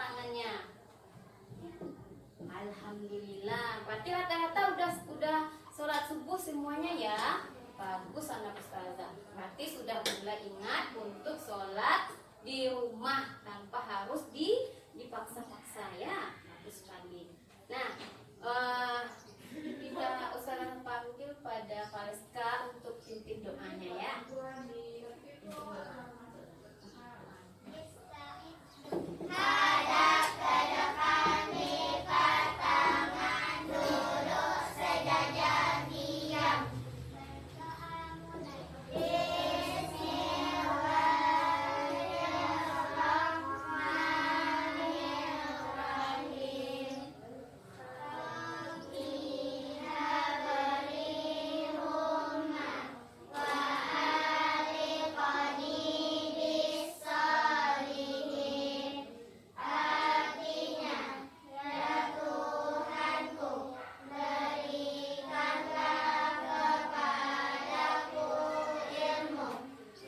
tangannya. Alhamdulillah. Berarti rata-rata udah sholat subuh semuanya ya. Bagus anak ustazah. Berarti sudah mulai ingat untuk sholat di rumah tanpa harus dipaksa-paksa ya. Bagus sekali. Nah, kita ustazah panggil pada Valeska untuk pimpin doanya ya. Hadap ke depan, lipat tangan, duduk sejajar, diam. Bismillahirrahmanirrahim. Rabbina berihummah wa aliqani bis-shalihin. Artinya, ya Tuhanku, berikanlah kepadaku ilmu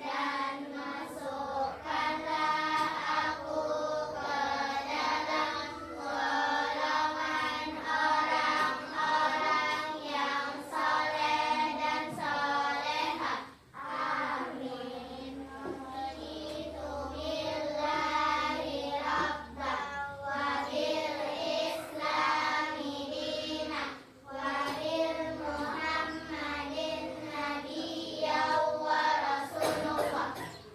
dan masukkanlah aku ke dalam golongan orang-orang yang soleh dan solehah. Amin. Raditu billahi rabba wa bil islami dina wa bil muhammadin nabiyya wa rasulullah.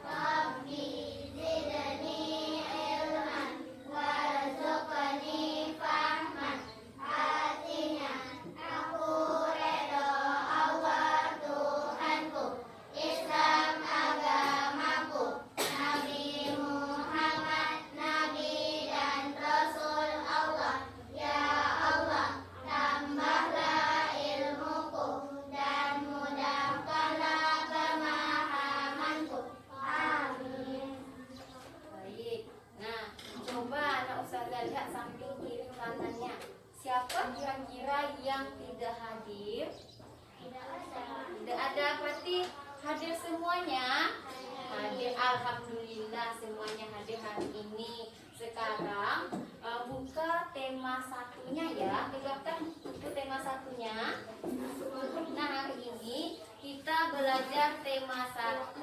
Rabbi zidni ilman warzuqni fahman. Artinya, aku redha Allah Tuhanku, Islam agamaku, Nabi Muhammad Nabi dan Rasul Allah. Ya Allah, tambahlah ilmuku dan mudahkanlah pemahamanku. Amin. Baik. Nah, coba anak ustazah lihat samping kiri kanannya. Siapa kira-kira yang tidak hadir? Tidak ada, berarti hadir semuanya. Hadir, alhamdulillah semuanya hadir hari ini. Sekarang buka tema satunya ya. Kelihatan buku tema satunya. Nah, hari ini kita belajar tema 1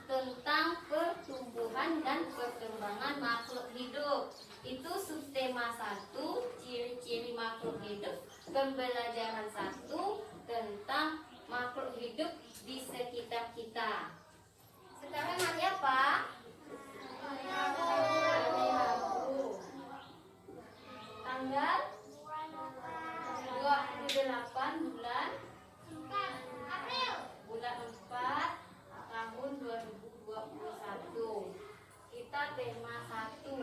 tentang pertumbuhan dan perkembangan makhluk hidup. Itu subtema 1, ciri-ciri makhluk hidup. Pembelajaran 1 tentang makhluk hidup di sekitar kita. Sekarang hari apa? Hari Rabu. Tanggal 28 bulan 4 tahun 2021. Kita tema 1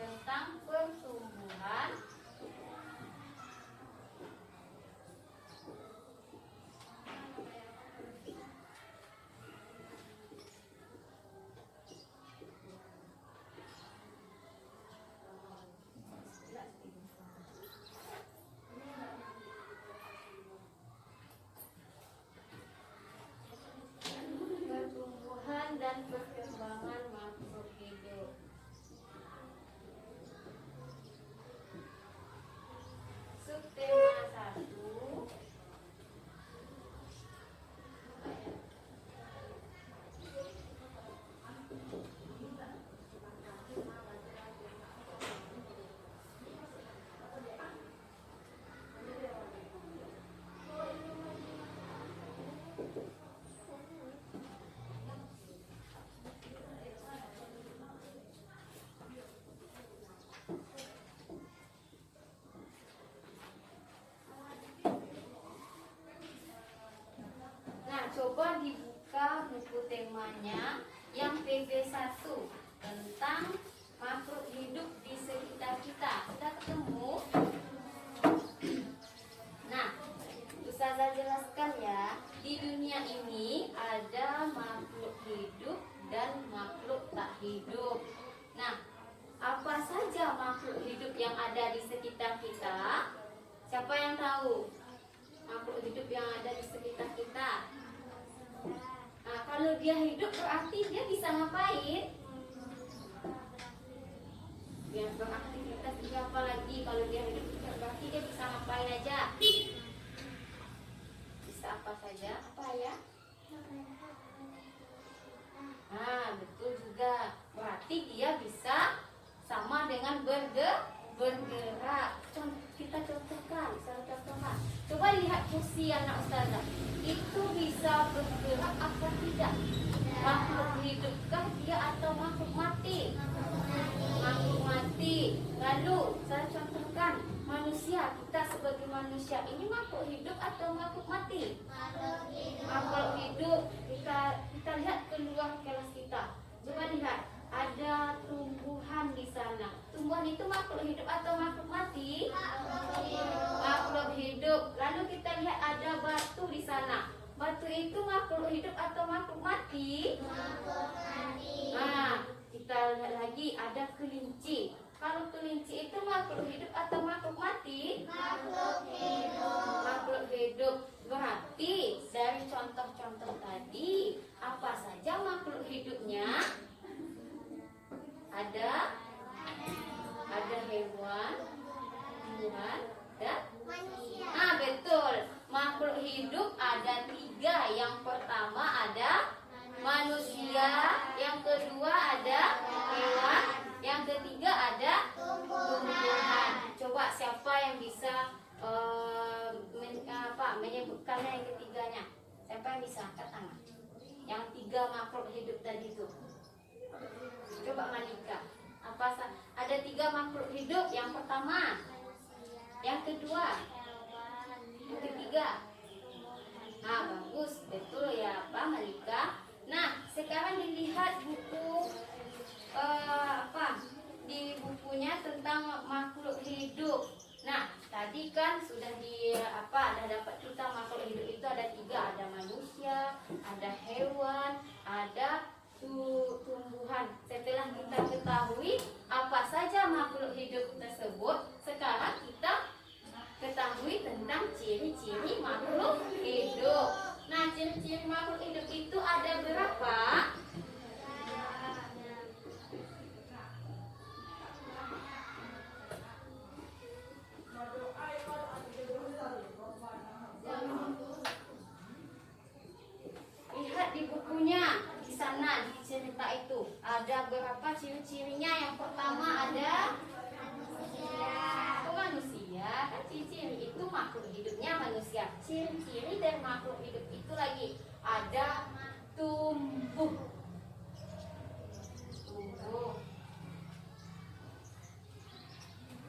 tentang pertumbuhan dan perkembangan makhluk hidup. Subtema 1 coba dibuka buku temanya yang PB1 tentang makhluk hidup di sekitar kita. Sudah ketemu? Nah, Ustazah jelaskan ya, di dunia ini ada makhluk hidup dan makhluk tak hidup. Nah, apa saja makhluk hidup yang ada di sekitar kita? Siapa yang tahu makhluk hidup yang ada di sekitar kita? Nah, kalau dia hidup berarti dia bisa ngapain? Dia beraktivitas juga, apa lagi kalau dia hidup berarti dia bisa ngapain aja? Bisa apa saja? Apa ya? Nah, betul juga. Berarti dia bisa sama dengan bergerak. Kita contohkan, misalnya contohkan. Coba lihat kursi anak ustazah. Itu bisa bergerak apa tidak? Makhluk hidupkah dia atau makhluk mati? Makhluk mati. Lalu saya contohkan manusia. Kita sebagai manusia ini makhluk hidup atau makhluk mati? Makhluk hidup. Kita lihat keluar kelas kita. Coba lihat, ada tumbuhan di sana. Tumbuhan itu makhluk hidup atau makhluk mati? Makhluk hidup. Lalu kita lihat ada batu di sana. Batu itu makhluk hidup atau makhluk mati? Nah, kita lihat lagi ada kelinci. Kalau kelinci itu makhluk hidup atau makhluk mati? Makhluk hidup. Berarti dari contoh-contoh tadi, apa saja makhluk hidupnya? Ada hewan, tumbuhan, dan Manusia. nah betul. Makhluk hidup ada 3. Yang pertama ada manusia, yang kedua ada hewan, yang ketiga ada tumbuhan. Coba siapa yang bisa menyebutkannya yang ketiganya? Siapa yang bisa angkat tangan? Yang 3 makhluk hidup tadi itu. Coba Malika. Ada 3 makhluk hidup. Yang pertama, yang kedua, yang ketiga. Nah, bagus, betul ya Pak Malika. Nah, sekarang dilihat buku di bukunya tentang makhluk hidup. Nah, tadi kan sudah dah dapat kita makhluk hidup itu ada 3, ada manusia, ada hewan, ada tumbuhan. Setelah kita ketahui apa saja makhluk hidup tersebut, sekarang kita ketahui tentang ciri-ciri makhluk hidup. Nah, ciri-ciri makhluk hidup itu ada berapa? Lihat di bukunya, di sana di cerita itu ada berapa ciri-cirinya. Yang pertama ada manusia. Kan ciri-ciri itu makhluk hidupnya manusia. Ciri-ciri dari makhluk hidup itu lagi ada tumbuh.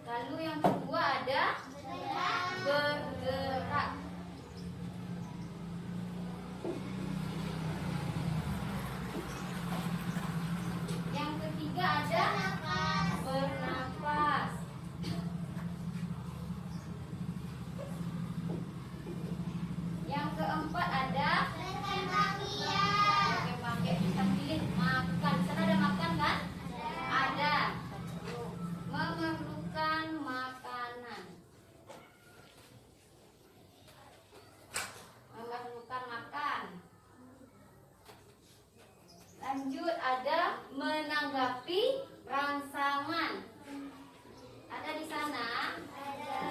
Lalu yang kedua ada bergerak. Yang ketiga ada bernafas. Yang keempat ada pakai kita pilih makan. Sana ada makan kan? Ada. Memerlukan makanan. Memerlukan makan. Lanjut ada menanggapi rangsangan. Ada di sana? Ada.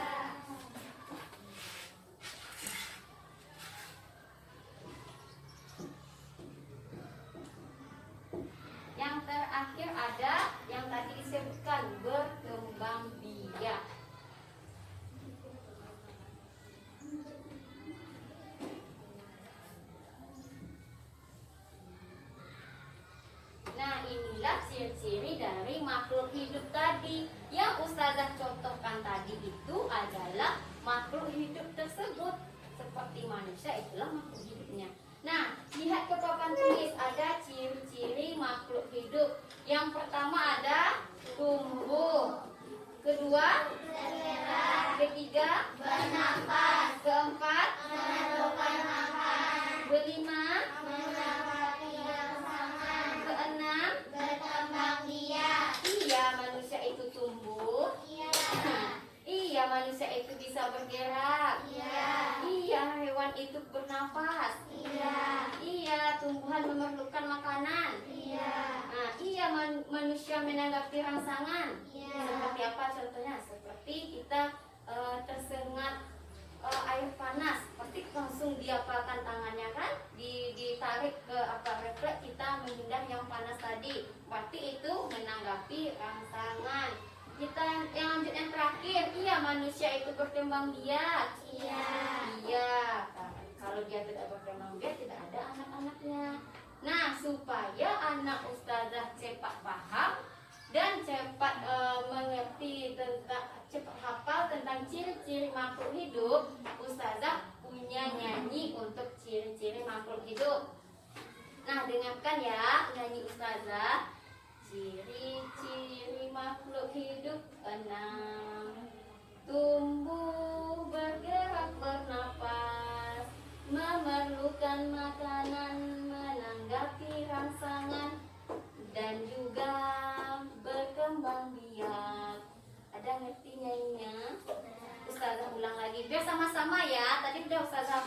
Yang terakhir ada yang tadi disebutkan berkembang biak. Nah, inilah ciri-ciri dari makhluk hidup tadi. Yang ustazah contohkan tadi itu adalah makhluk hidup tersebut. Seperti manusia, itulah makhluk hidupnya. Nah, lihat ke papan tulis, ada ciri-ciri makhluk hidup. Yang pertama ada tumbuh. Kedua, ketiga, bernafas. Keempat, memerlukan makan. Kelima, keenam, berkembang biak. Iya, manusia itu tumbuh. Iya, manusia itu bisa bergerak. Iya, hewan tumbuhan itu bernapas? Iya. Iya, tumbuhan memerlukan makanan. Iya. Nah, iya, manusia menanggapi rangsangan. Iya. Seperti apa contohnya? Seperti kita tersengat air panas, pasti langsung diapakan tangannya kan? Ditarik ke refleks kita menghindar yang panas tadi. Berarti itu menanggapi rangsangan. Kita yang lanjut yang terakhir, iya manusia itu berkembang biak. Iya. Iya. Kalau dia tidak berkembang biak tidak ada anak-anaknya. Nah, supaya anak ustazah cepat paham dan cepat mengerti tentang cepat hafal tentang ciri-ciri makhluk hidup, ustazah punya nyanyi untuk ciri-ciri makhluk hidup. Nah, dengarkan ya nyanyi ustazah. Ciri-ciri makhluk hidup 6. Tumbuh, bergerak, bernapas, memerlukan makanan, menanggapi rangsangan, dan juga berkembang biak. Ada ngerti nyanyinya? Ustazah ulang lagi biar sama-sama ya. Tadi udah ustazah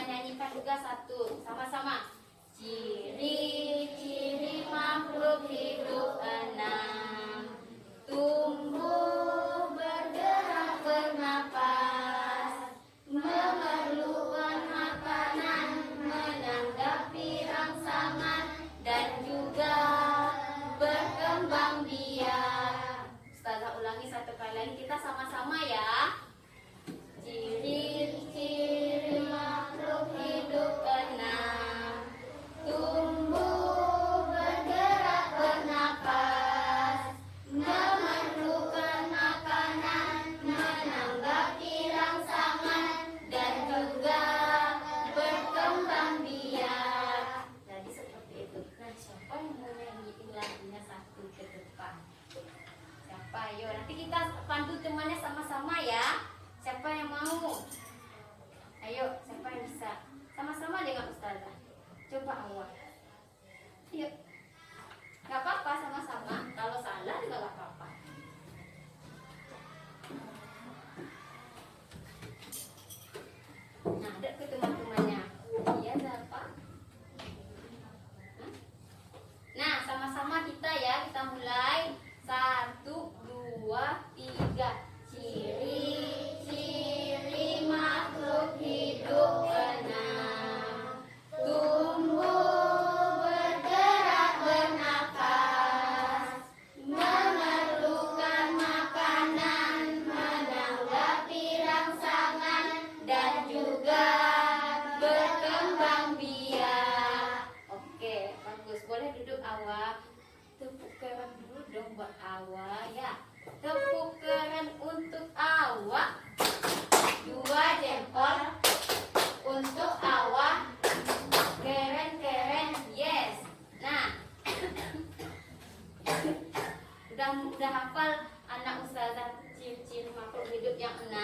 nyanyikan juga satu. Sama-sama. Ciri-ciri makhluk hidup 6. Tumbuh, bergerak, bernapas, memerlukan makanan, menanggapi rangsangan, dan juga berkembang biak. Ustazah ulangi satu kali lagi, kita sama-sama ya. Ciri-ciri makhluk hidup 6. Tumbuh, bergerak, bernapas, memerlukan makanan, menanggapi rangsangan, dan juga berkembang biak. Jadi seperti itu. Nah, siapa yang mau nyanyiin lagunya satu ke depan? Siapa? Ayo, nanti kita pandu temannya sama-sama ya. Siapa yang mau? Ayo, siapa yang bisa? Sama-sama dengan ustazah. Coba awal. Yuk. Gak apa-apa, sama-sama. Kalau salah juga gak apa-apa. Nah, ada ke teman-temannya. Iya, siapa? Nah, sama-sama kita ya. Kita mulai. 1, 2, 3. Ciri-ciri makhluk hidup 6. Tumbuh, bergerak, bernapas, memerlukan makanan, menanggapi rangsangan, dan juga berkembang biak. Oke, bagus. Boleh duduk awal. Tepuk keren dulu dong buat awal ya. Tepuk keren untuk awak. 2 jempol untuk awak. Keren, yes. Nah, udah hafal anak ustazah ciri-ciri makhluk hidup yang 6?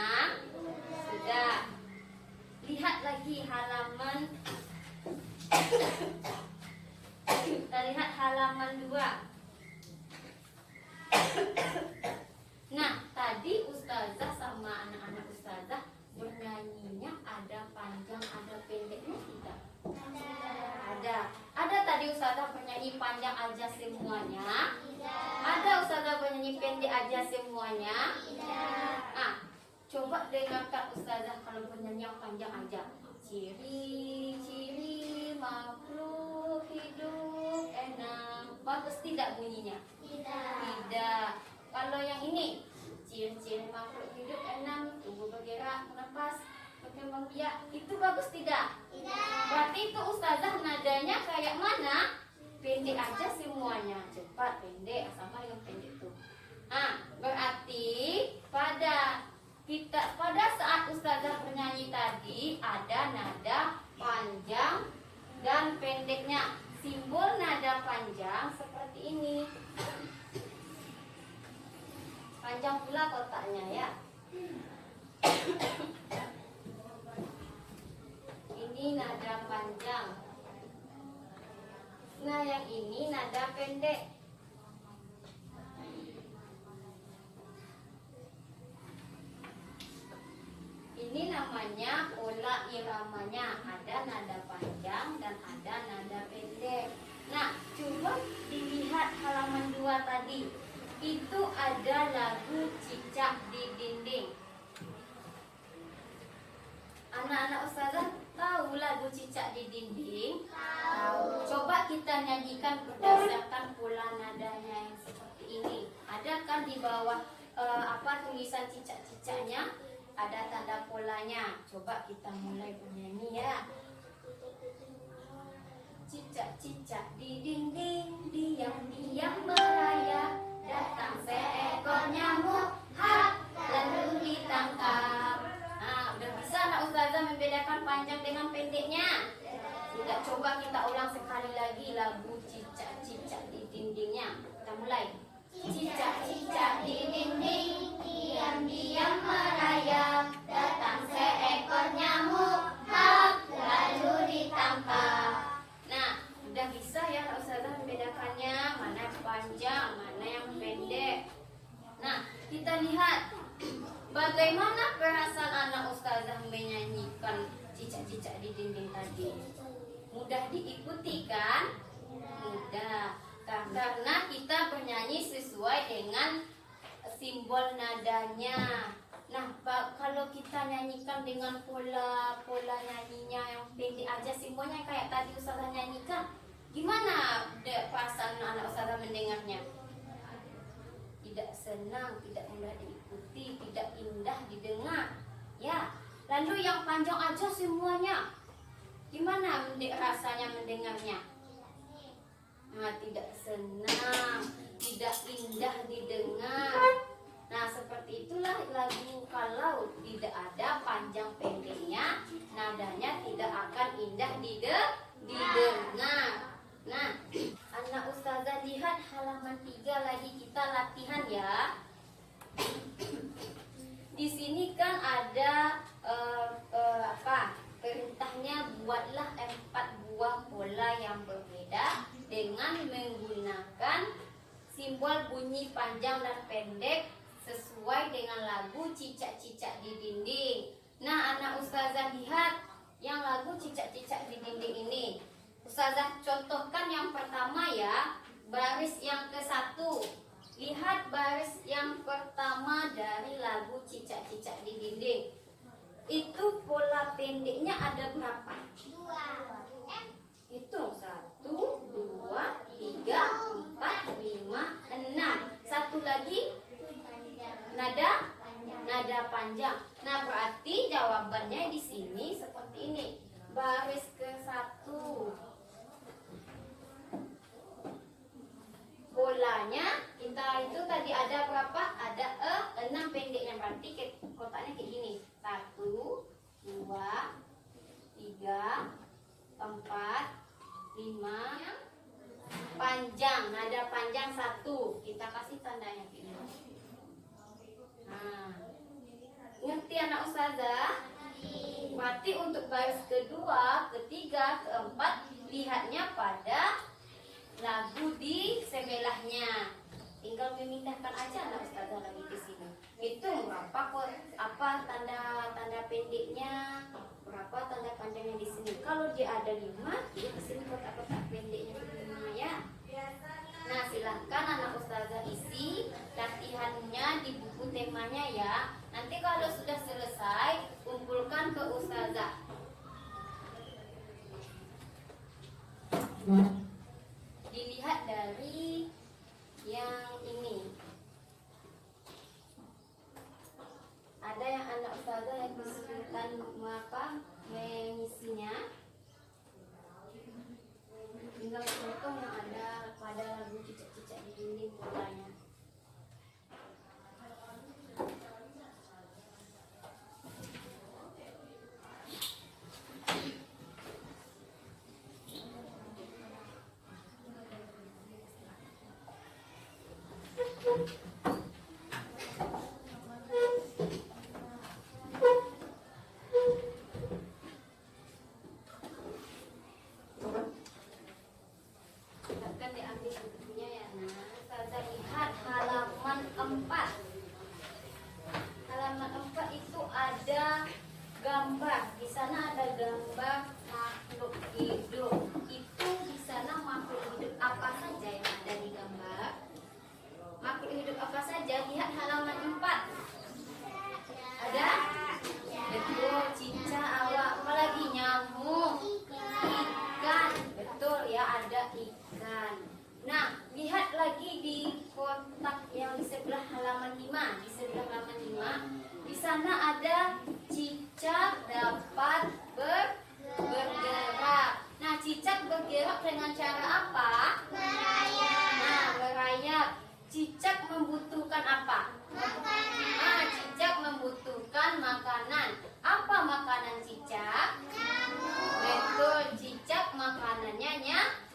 Sudah. Lihat lagi halaman. Kita lihat halaman 2. Nah, tadi ustazah sama anak-anak ustazah bernyanyinya ada panjang, ada pendeknya tidak? Ada. Ada tadi ustazah bernyanyi panjang aja semuanya? Ada ustazah bernyanyi pendek aja semuanya? Nah, coba dengarkan ustazah kalau bernyanyi yang panjang aja. Ciri-ciri makhluk hidup 6. Bagus tidak bunyinya? Tidak. Kalau yang ini, ciri-ciri makhluk hidup 6, tumbuh, bergerak, bernapas, berkembang biak, itu bagus tidak? Berarti itu ustazah nadanya kayak mana? Pendek aja semuanya. Cepat, pendek, sama dengan pendek itu. Nah, berarti pada saat ustazah bernyanyi tadi ada nada panjang dan pendeknya. Simbol nada panjang seperti ini. Panjang pula kotaknya ya. Ini nada panjang. Nah, yang ini nada pendek. Ini namanya pula iramanya, ada nada panjang dan ada nada pendek. Nah, coba dilihat halaman 2 tadi. Itu ada lagu Cicak di Dinding. Anak-anak ustazah tahu lagu Cicak di Dinding? Tahu. Coba kita nyanyikan berdasarkan pola nadanya yang seperti ini. Ada kan di bawah tulisan cicak-cicaknya? Ada tanda polanya. Coba kita mulai bernyanyi ya. Cicak-cicak di dinding, diam-diam merayap, datang seekor nyamuk, hap, lalu ditangkap. Nah, udah bisa anak ustazah membedakan panjang dengan pendeknya? Tidak, coba kita ulang sekali lagi lagu cicak-cicak di dindingnya. Kita mulai. Cicak-cicak di dinding, diam-diam merayap, datang seekor nyamuk, hap, lalu ditangkap. Nah, udah bisa ya anak ustazah membedakannya, mana yang panjang, mana yang pendek. Nah, kita lihat bagaimana perasaan anak ustazah menyanyikan cicak-cicak di dinding tadi. Mudah diikuti kan? Mudah. Karena kita bernyanyi sesuai dengan simbol nadanya. Nah, kalau kita nyanyikan dengan pola nyanyinya yang pendek aja, simbolnya kayak tadi ustazah nyanyikan, gimana perasaan anak ustazah mendengarnya? Tidak senang, tidak mudah diikuti, tidak indah didengar. Ya, lalu yang panjang aja semuanya, gimana rasanya mendengarnya? Nah, tidak senang, tidak indah didengar. Nah, seperti itulah lagu kalau tidak ada panjang pendeknya, nadanya tidak akan indah didengar. Nah, anak ustazah lihat halaman 3 lagi, kita latihan ya. Di sini kan ada perintahnya, buatlah 4 buah pola yang berbeda dengan menggunakan simbol bunyi panjang dan pendek sesuai dengan lagu Cicak-Cicak di Dinding. Nah, anak ustazah lihat yang lagu Cicak-Cicak di Dinding ini. Ustazah contohkan yang pertama ya, baris yang ke-1. Lihat baris yang pertama dari lagu Cicak-Cicak di Dinding. Itu pola pendeknya ada berapa? 2. Hitung 1, 2, 3, 4, 5, 6. Satu lagi nada panjang. Nah, berarti jawabannya di sini seperti ini. Baris ke-1. Polanya kita itu tadi ada berapa? Ada 6 pendeknya, berarti kotaknya kayak gini. 1, 2, 3, 4, 5. Panjang, nada panjang 1. Kita kasih tandanya gini. Nah, ngerti anak ustazah? Berarti untuk baris kedua, ketiga, keempat, lihatnya pada lagu di sebelahnya. Tinggal memindahkan aja anak ustazah lagi ke sini. Hitung berapa tanda pendeknya, berapa tanda panjangnya di sini. Kalau dia ada 5, dia ke sini kotak-kotak pendeknya 5 ya. Nah, silahkan anak ustazah isi latihannya di buku temanya ya. Nanti kalau sudah selesai, kumpulkan ke ustazah. Dilihat dari yang ini. Ada yang anak ustazah yang kesulitan mengisinya. Tinggal contoh yang ada pada lagu Cicak-Cicak di Dinding polanya. Akan diambil bukunya ya. Nah, ustazah lihat halaman 4. Halaman 4 itu ada gambar. Di sana apa? Makanan. Cicak membutuhkan makanan. Apa makanan cicak? Betul, cicak makanannya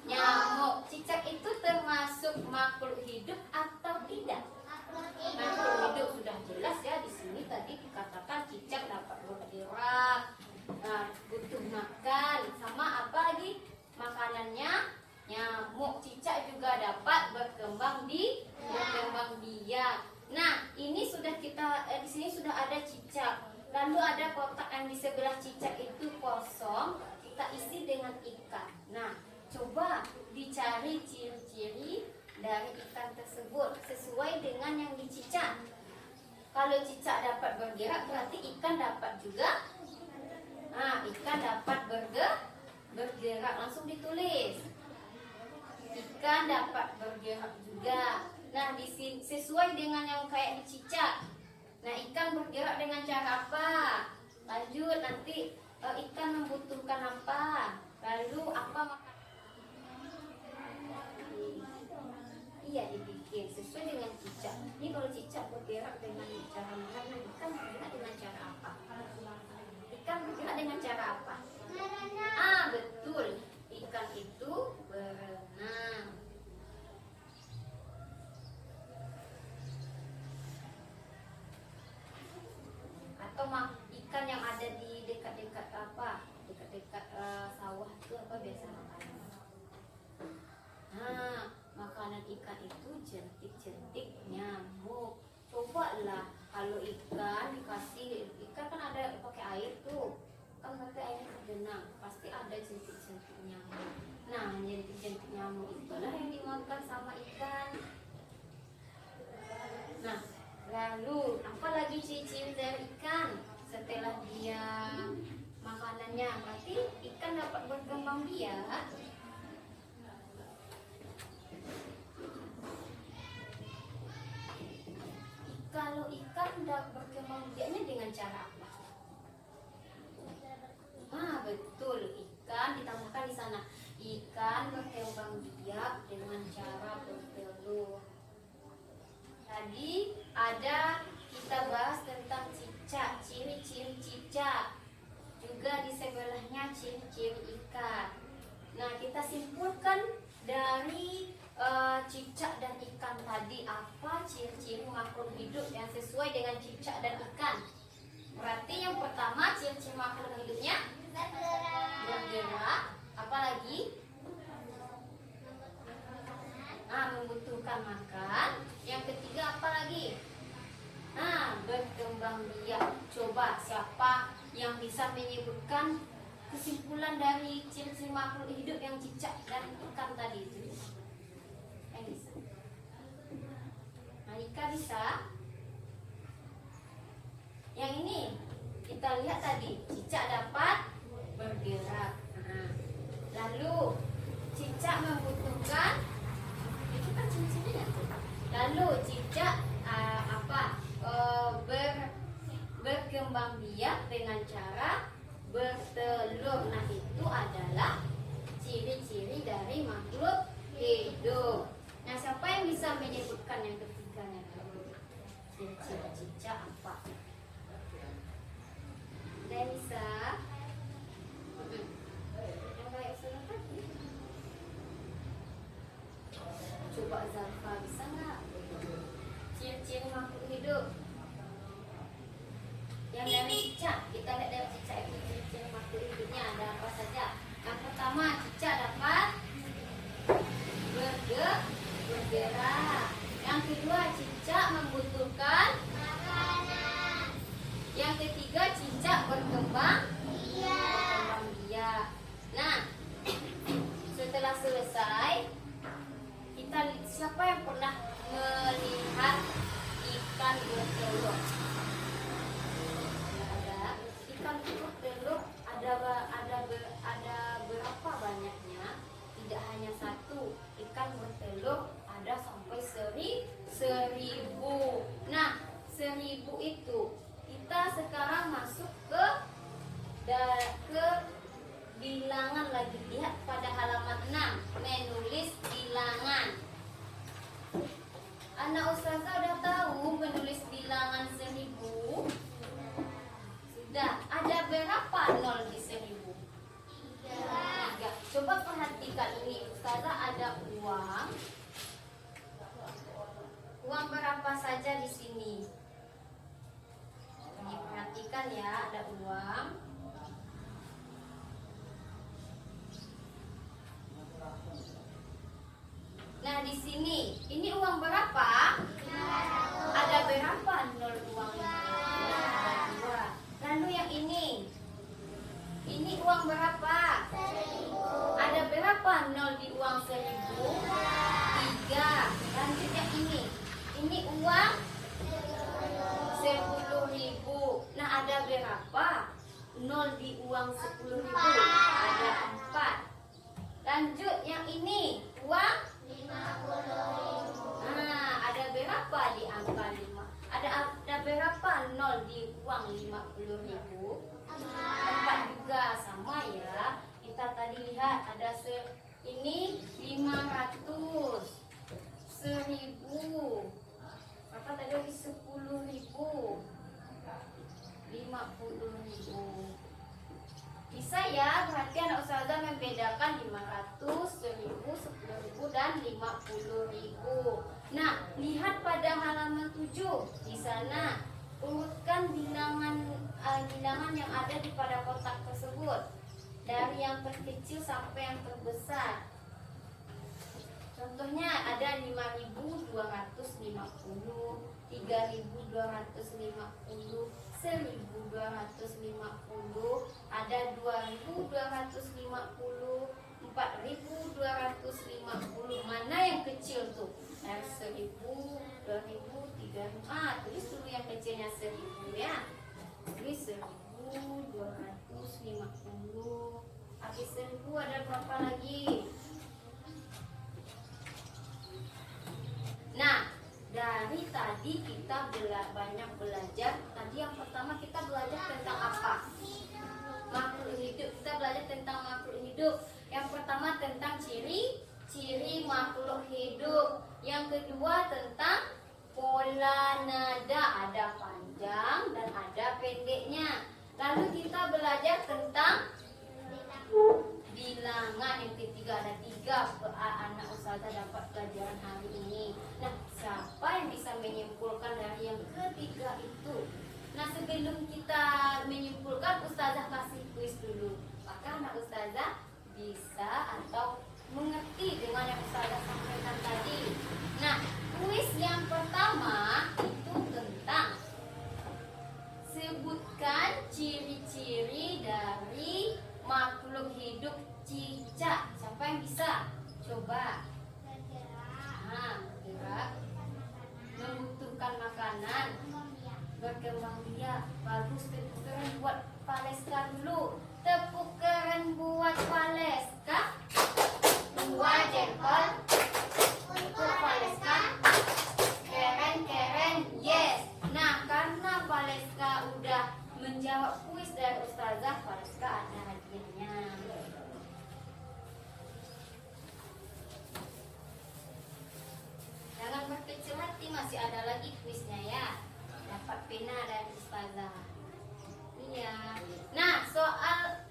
nyamuk. Cicak itu termasuk makhluk hidup atau tidak? Makhluk hidup sudah jelas ya, di sini tadi dikatakan cicak dapat bergerak, butuh makan, sama apa lagi makanannya? Nyamuk. Cicak juga dapat berkembang biak. Nah, ini sudah di sini sudah ada cicak. Lalu ada kotak yang di sebelah cicak itu kosong, kita isi dengan ikan. Nah, coba dicari ciri-ciri dari ikan tersebut sesuai dengan yang dicicak. Kalau cicak dapat bergerak, berarti ikan dapat juga. Ikan dapat bergerak. Langsung ditulis. Ikan dapat bergerak juga. Nah, di sini sesuai dengan yang kayak dicicak. Nah, ikan bergerak dengan cara apa? Lanjut, nanti ikan membutuhkan apa? Lalu apa makan? Iya, dibikin sesuai dengan cicak. Ini kalau cicak bergerak dengan cara makan, nah ikan bergerak dengan cara apa? Ikan bergerak dengan cara apa? Betul. Ikan itu berenang. Atau ikan yang ada di dekat-dekat apa? Dekat-dekat sawah itu apa biasa makannya? Makanan ikan itu jentik-jentik nyamuk. Cobalah kalau ikan dikasih, ikan kan ada pakai air tuh, kan pakai air berenang, pasti ada jentik-jentik nyamuk. Nah, jentik-jentik nyamuk itulah yang dimakan sama ikan. Nah, lalu apa lagi ciri-ciri dari ikan setelah dia makanannya? Berarti ikan dapat berkembang biak. Kalau ikan dapat berkembang biaknya dengan cara apa? Betul, ikan ditambahkan di sana. Ikan berkembang biak dengan cara bertelur. Tadi ada kita bahas tentang cicak, ciri-ciri cicak. Juga di sebelahnya ciri-ciri ikan. Nah, kita simpulkan dari cicak dan ikan tadi, apa ciri-ciri makhluk hidup yang sesuai dengan cicak dan ikan? Berarti yang pertama ciri-ciri makhluk hidupnya bergerak. Apa lagi? Membutuhkan makan. Yang ketiga apa lagi? Berkembang biak. Coba siapa yang bisa menyebutkan kesimpulan dari ciri-ciri makhluk hidup yang cicak dan ikan tadi itu? Yang bisa? Ika bisa? Yang ini kita lihat tadi, cicak dapat bergerak. Lalu cicak membutuhkan, itu kan ciri-cirinya tuh. Lalu cicak berkembang biak dengan cara bertelur. Nah, itu adalah ciri-ciri dari makhluk hidup. Nah, siapa yang bisa menyebutkan yang ketiganya? Ciri-ciri cicak apa? Ada yang bisa? Yang kayak saya tadi. Coba Zalfa, bisa nggak? Ciri-ciri makhluk hidup yang dari cicak, kita lihat dari cicak itu ciri-ciri makhluk hidupnya ada apa saja. Yang pertama, cicak dapat bergerak. Yang kedua, cicak membutuhkan Makanan. Yang ketiga, cicak berkembang biak. Nah, setelah selesai, kita siapa yang pernah melihat ikan bertelur? Ikan bertelur ada berapa banyaknya? Tidak hanya satu. Ikan bertelur ada sampai 1000. Nah, 1000 itu kita sekarang masuk ke bilangan lagi. Lihat pada halaman 6, menulis bilangan. Anak ustazah udah tahu Ibu menulis bilangan 1000. Sudah, ada berapa nol di 1000? 3. Coba perhatikan ini, Ustazah ada uang. Uang berapa saja di sini? Ini perhatikan ya, ada uang. Nah, di sini, ini uang berapa? Ada berapa nol uangnya? Ada 2. Lalu yang ini uang berapa? Ada berapa nol di uang 1000? 3. Lanjut yang ini uang 10.000. Nah, ada berapa nol di uang 10.000? Ada 4. Lanjut yang ini uang 50.000. Nah, ada berapa di angka 5? Ada berapa nol di uang 50.000? 4 juga, sama ya. Kita tadi lihat ada ini 500, 1000. Apa tadi 10.000? 50.000. Bisa ya, perhatian Ustazah membedakan 500, 1000, 10.000 dan 50.000. Nah, lihat pada halaman 7. Di sana urutkan bilangan yang ada di pada kotak tersebut dari yang terkecil sampai yang terbesar. Contohnya ada 5.250, 3.250, 1.250, ada 2.250, 4.250. Mana yang kecil tuh? 1.000, 2.000, 3.000. Tulis dulu yang kecilnya 1.000 ya. Tulis 1.250. Habis 1.000 ada berapa lagi? Nah, dari tadi kita banyak belajar. Tadi yang pertama kita belajar tentang apa? Makhluk hidup. Kita belajar tentang makhluk hidup. Yang pertama tentang ciri-ciri makhluk hidup. Yang kedua tentang pola nada, ada panjang dan ada pendeknya. Lalu kita belajar tentang bilangan. Yang ketiga, ada 3 anak Ustazah dapat pelajaran hari ini. Nah, siapa yang bisa menyimpulkan dari yang ketiga itu? Nah, sebelum kita menyimpulkan, Ustazah kasih kuis dulu. Maka anak Ustazah bisa atau mengerti dengan yang Ustazah sampaikan tadi. Nah, kuis yang pertama itu tentang sebutkan ciri-ciri dari makhluk hidup cicak. Siapa yang bisa? Coba. Bergerak, membutuhkan makanan, berkembang biak. Bagus, tepuk keren buat Valeska dulu. Tepuk keren buat Valeska. 2 jempol untuk Valeska. Keren, yes. Nah, karena Valeska udah menjawab kuis dari Ustazah, Valeska ada hadiahnya. Jangan berkecil hati, masih ada lagi kuisnya ya. Dapat pena dari Ustazah. Iya. Nah, soal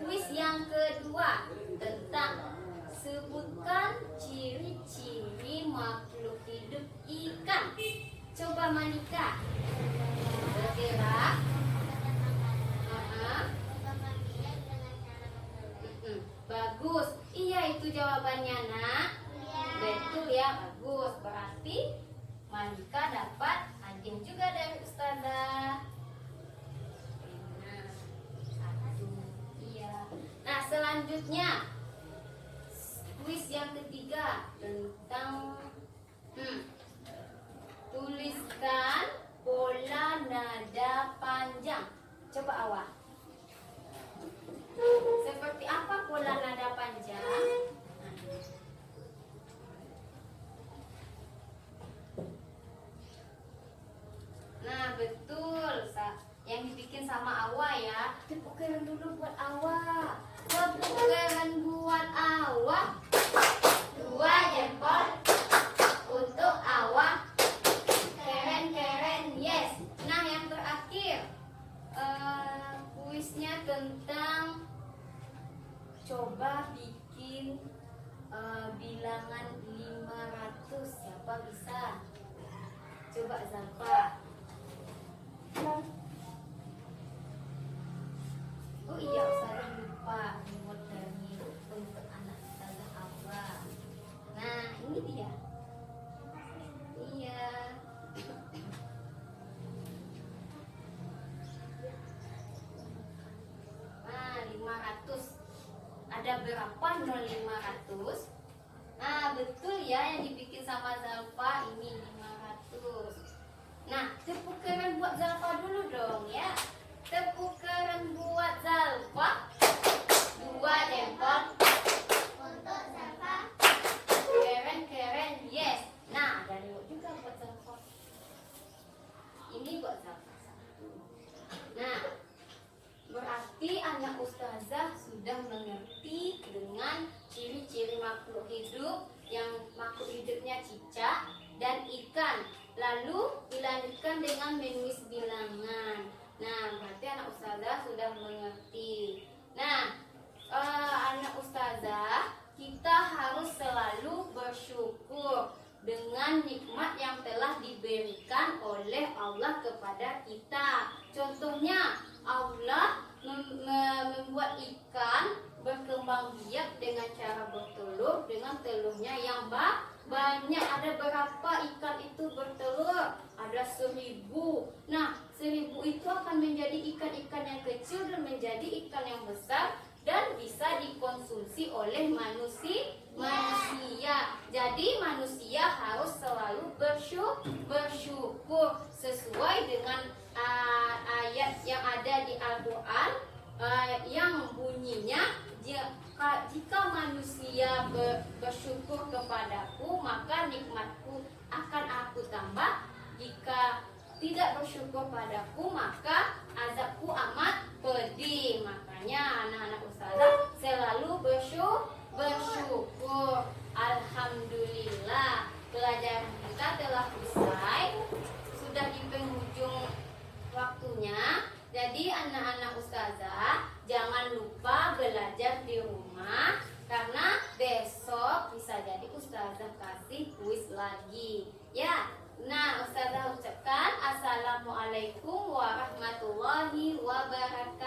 kuis yang kedua tentang sebutkan ciri-ciri makhluk hidup ikan. Coba Manika. Bergerak. Bagus. Iya, itu jawabannya, Nak. Betul ya, bagus. Berarti Manika dapat hadiah juga dari Ustazah. Iya. Nah, selanjutnya kuis yang ketiga tentang tuliskan pola nada panjang. Coba awak. Seperti apa pola nada panjang? Nah, betul. Yang dibikin sama Awa ya. Tepuk keren dulu buat Awa. Tepuk keren buat Awa. 2 jempol untuk Awa. Keren. bilangan 500. Siapa bisa? Coba Zalfa. Oh iya, Ustazah lupa remote dari untuk anak Ustazah Awa. Nah, ini dia. Iya. Nah, 500. Ada berapa 0,500? Nah, betul ya yang dibikin sama Zalfa ini 500. Nah, tepuk keren buat Zalfa dulu dong ya. Tepuk keren buat Zalfa. 2 jempol. Untuk Zalfa. Keren, yes. Nah, ada remote juga buat Zalfa. Ini buat Zalfa. Nah, berarti anak ustazah sudah mengerti dengan ciri-ciri makhluk hidup, yang makhluk hidupnya cicak dan ikan. Lalu dilanjutkan dengan menulis bilangan. Nah, berarti anak ustazah sudah mengerti. Nah, anak ustazah, kita harus selalu bersyukur dengan nikmat yang telah diberikan oleh Allah kepada kita. Contohnya, Allah membuat ikan berkembang biak dengan cara bertelur, dengan telurnya yang banyak. Ada berapa ikan itu bertelur? Ada 1000. Nah, 1000 itu akan menjadi ikan-ikan yang kecil dan menjadi ikan yang besar dan bisa dikonsumsi oleh manusia. Jadi manusia harus selalu bersyukur sesuai dengan ayat yang ada di Al-Quran, yang bunyinya, jika manusia bersyukur kepadaku, maka nikmatku akan aku tambah. Jika tidak bersyukur padaku, maka azabku amat pedih. Makanya anak-anak ustazah selalu bersyukur. Alhamdulillah, pelajaran kita telah usai, sudah di penghujung waktunya. Jadi anak-anak ustazah jangan lupa belajar di rumah, karena besok bisa jadi ustazah kasih kuis lagi ya. Nah, ustazah ucapkan assalamualaikum warahmatullahi wabarakatuh.